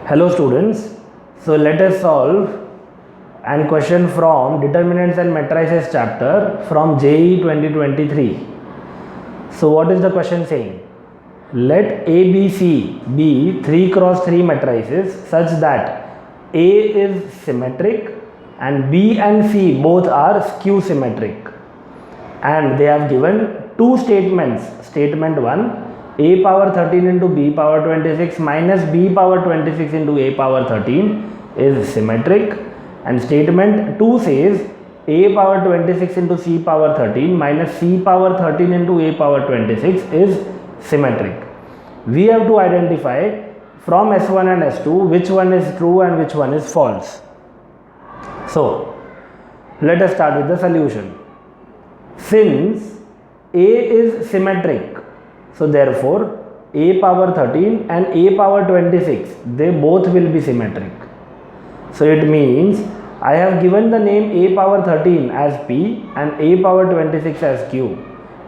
Hello students, so let us solve an question from Determinants and Matrices chapter from JEE 2023. So what is the question saying? Let ABC be 3 cross 3 matrices such that A is symmetric and B and C both are skew symmetric, and they have given two statements. Statement 1, a power 13 into b power 26 minus b power 26 into a power 13 is symmetric, and statement 2 says a power 26 into c power 13 minus c power 13 into a power 26 is symmetric. We have to identify from S1 and S2 which one is true and which one is false. So let us start with the solution. Since a is symmetric, so therefore a power 13 and a power 26, they both will be symmetric. So it means I have given the name a power 13 as P and a power 26 as Q.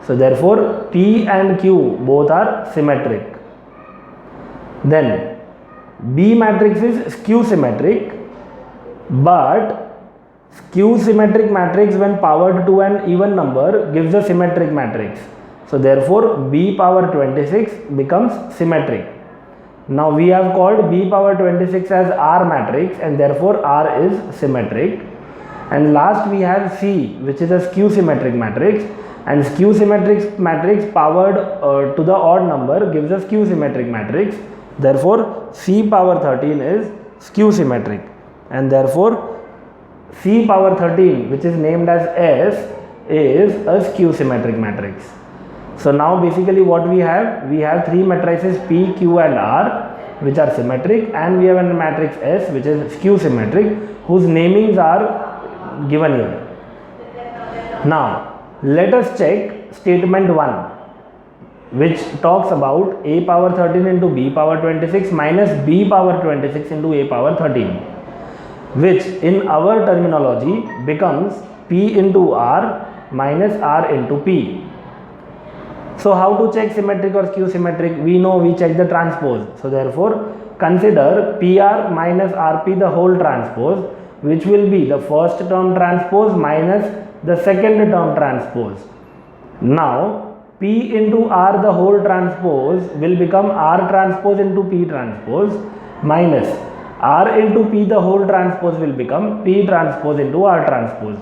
So therefore P and Q both are symmetric. Then B matrix is skew symmetric, but skew symmetric matrix when powered to an even number gives a symmetric matrix. So therefore B power 26 becomes symmetric. Now we have called B power 26 as R matrix, and therefore R is symmetric. And last we have C, which is a skew symmetric matrix, and skew symmetric matrix powered to the odd number gives a skew symmetric matrix. Therefore C power 13 is skew symmetric, and therefore C power 13, which is named as S, is a skew symmetric matrix. So now basically what we have three matrices P, Q and R which are symmetric, and we have a matrix S which is skew symmetric, whose namings are given here. Now let us check statement 1, which talks about a power 13 into b power 26 minus b power 26 into a power 13, which in our terminology becomes P into R minus R into P. So how to check symmetric or skew symmetric? We know we check the transpose. So therefore consider PR minus RP the whole transpose, which will be the first term transpose minus the second term transpose. Now P into R the whole transpose will become R transpose into P transpose minus R into P the whole transpose will become P transpose into R transpose.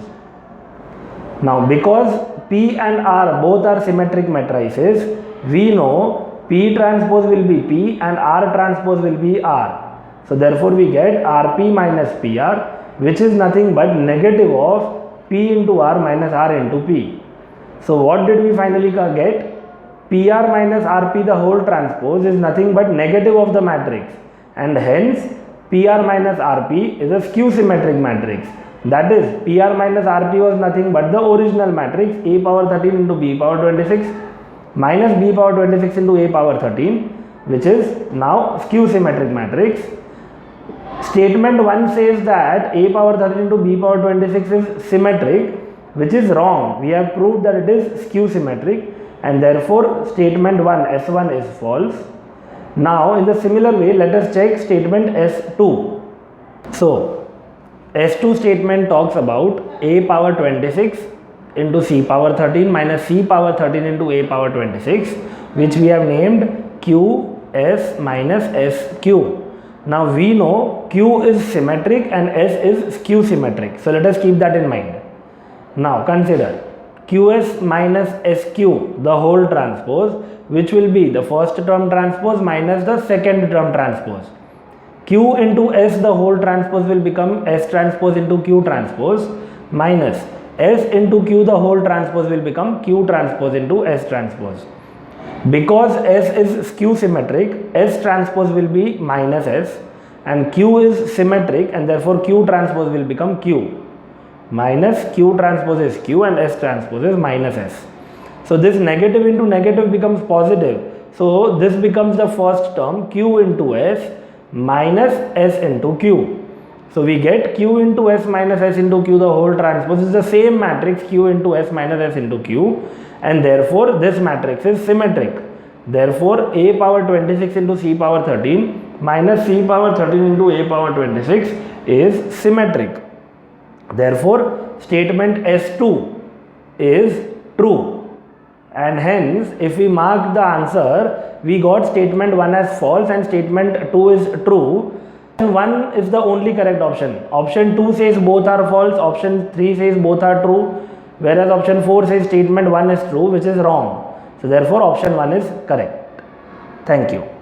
Now because P and R both are symmetric matrices, we know P transpose will be P and R transpose will be R. So therefore we get RP minus PR, which is nothing but negative of P into R minus R into P. So what did we finally get? PR minus RP the whole transpose is nothing but negative of the matrix, and hence PR minus RP is a skew symmetric matrix. That is, PR minus RP was nothing but the original matrix a power 13 into b power 26 minus b power 26 into a power 13, which is now skew symmetric matrix. Statement 1 says that a power 13 into b power 26 is symmetric, which is wrong. We have proved that it is skew symmetric, and therefore statement 1 S1 is false. Now in the similar way, let us check statement S2. So S2 statement talks about a power 26 into c power 13 minus c power 13 into a power 26, which we have named QS minus SQ. Now we know Q is symmetric and S is skew symmetric. So let us keep that in mind. Now consider QS minus SQ the whole transpose, which will be the first term transpose minus the second term transpose. Q into S the whole transpose will become S transpose into Q transpose minus S into Q the whole transpose will become Q transpose into S transpose. Because S is skew symmetric, S transpose will be minus S, and Q is symmetric, and therefore Q transpose will become Q minus Q transpose is Q and S transpose is minus S. So this negative into negative becomes positive. So this becomes the first term Q into S minus S into Q. So we get Q into S minus S into Q the whole transpose is the same matrix Q into S minus S into Q, and therefore this matrix is symmetric. Therefore, a power 26 into c power 13 minus c power 13 into a power 26 is symmetric. Therefore, statement S2 is true. And hence, if we mark the answer, we got statement 1 as false and statement 2 is true. 1 is the only correct option. Option 2 says both are false, option 3 says both are true, whereas option 4 says statement 1 is true, which is wrong. So therefore option 1 is correct. Thank you.